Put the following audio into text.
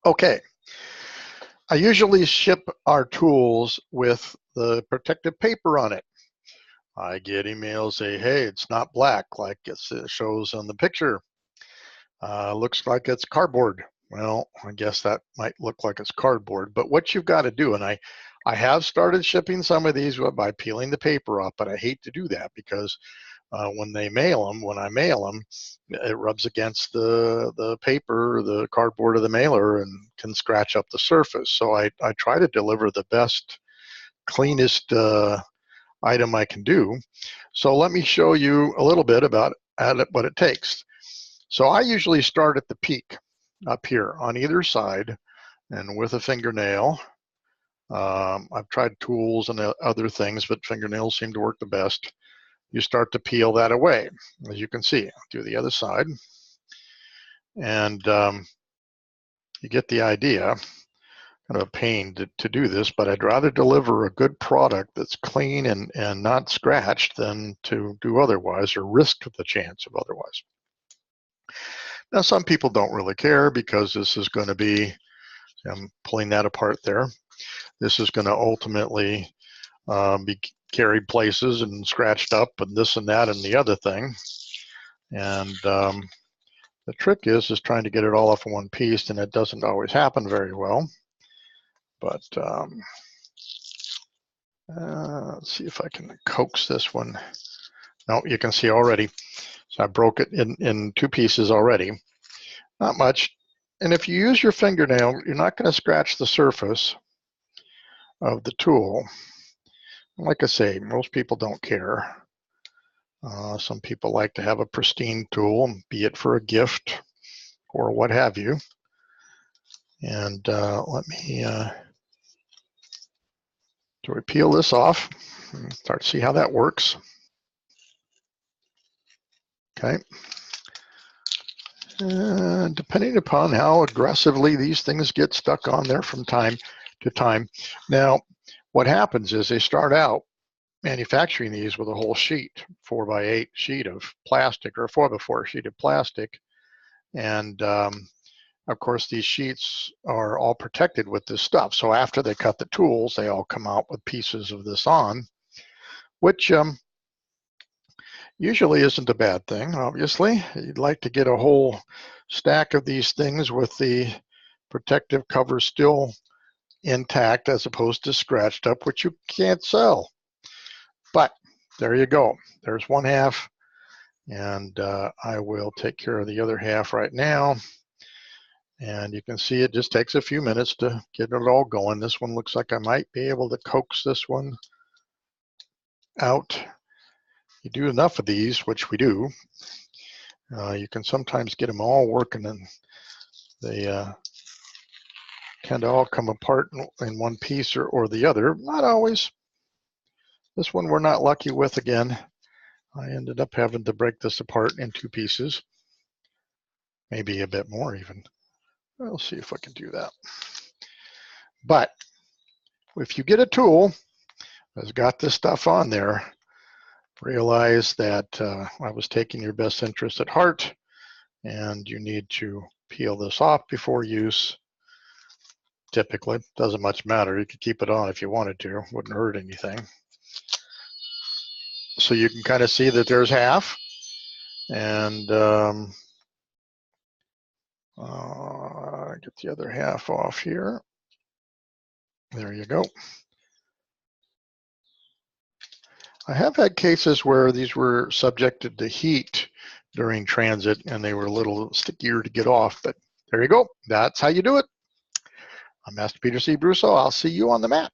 Okay, I usually ship our tools with the protective paper on it. I get emails say, hey, it's not black like it shows on the picture. Looks like it's cardboard. Well, I guess that might look like it's cardboard, but what you've got to do, and I have started shipping some of these by peeling the paper off, but I hate to do that because when I mail them, it rubs against the paper, the cardboard of the mailer, and can scratch up the surface. So I try to deliver the best, cleanest item I can do. So let me show you a little bit about what it takes. So I usually start at the peak up here on either side, and with a fingernail. I've tried tools and other things, but fingernails seem to work the best. You start to peel that away, as you can see. Do the other side, and you get the idea. Kind of a pain to do this, but I'd rather deliver a good product that's clean and not scratched than to do otherwise or risk the chance of otherwise. Now, some people don't really care because this is going to be, I'm pulling that apart there. This is going to ultimately be carried places and scratched up and this and that and the other thing. And the trick is trying to get it all off in one piece, and it doesn't always happen very well. But let's see if I can coax this one. No, you can see already. So I broke it in two pieces already. Not much. And if you use your fingernail, you're not going to scratch the surface of the tool. Like I say, most people don't care. Some people like to have a pristine tool, be it for a gift or what have you. And let me so we peel this off and start to see how that works. Okay. And depending upon how aggressively these things get stuck on there from time to time. Now, what happens is they start out manufacturing these with a whole sheet, 4x8 sheet of plastic or 4x4 sheet of plastic. And of course, these sheets are all protected with this stuff. So after they cut the tools, they all come out with pieces of this on, which usually isn't a bad thing, obviously. You'd like to get a whole stack of these things with the protective cover still intact as opposed to scratched up, which you can't sell. But there you go. There's one half, and I will take care of the other half right now. And you can see it just takes a few minutes to get it all going. This one looks like I might be able to coax this one out. You do enough of these, which we do, you can sometimes get them all working, and they tend to all come apart in one piece or the other. Not always. This one we're not lucky with again. I ended up having to break this apart in two pieces, maybe a bit more even. We'll see if I can do that. But if you get a tool that's got this stuff on there, realize that I was taking your best interest at heart, and you need to peel this off before use. Typically, doesn't much matter. You could keep it on if you wanted to. Wouldn't hurt anything. So you can kind of see that there's half, and get the other half off here. There you go. I have had cases where these were subjected to heat during transit and they were a little stickier to get off, but there you go. That's how you do it. I'm Master Peter C. Brusso. I'll see you on the mat.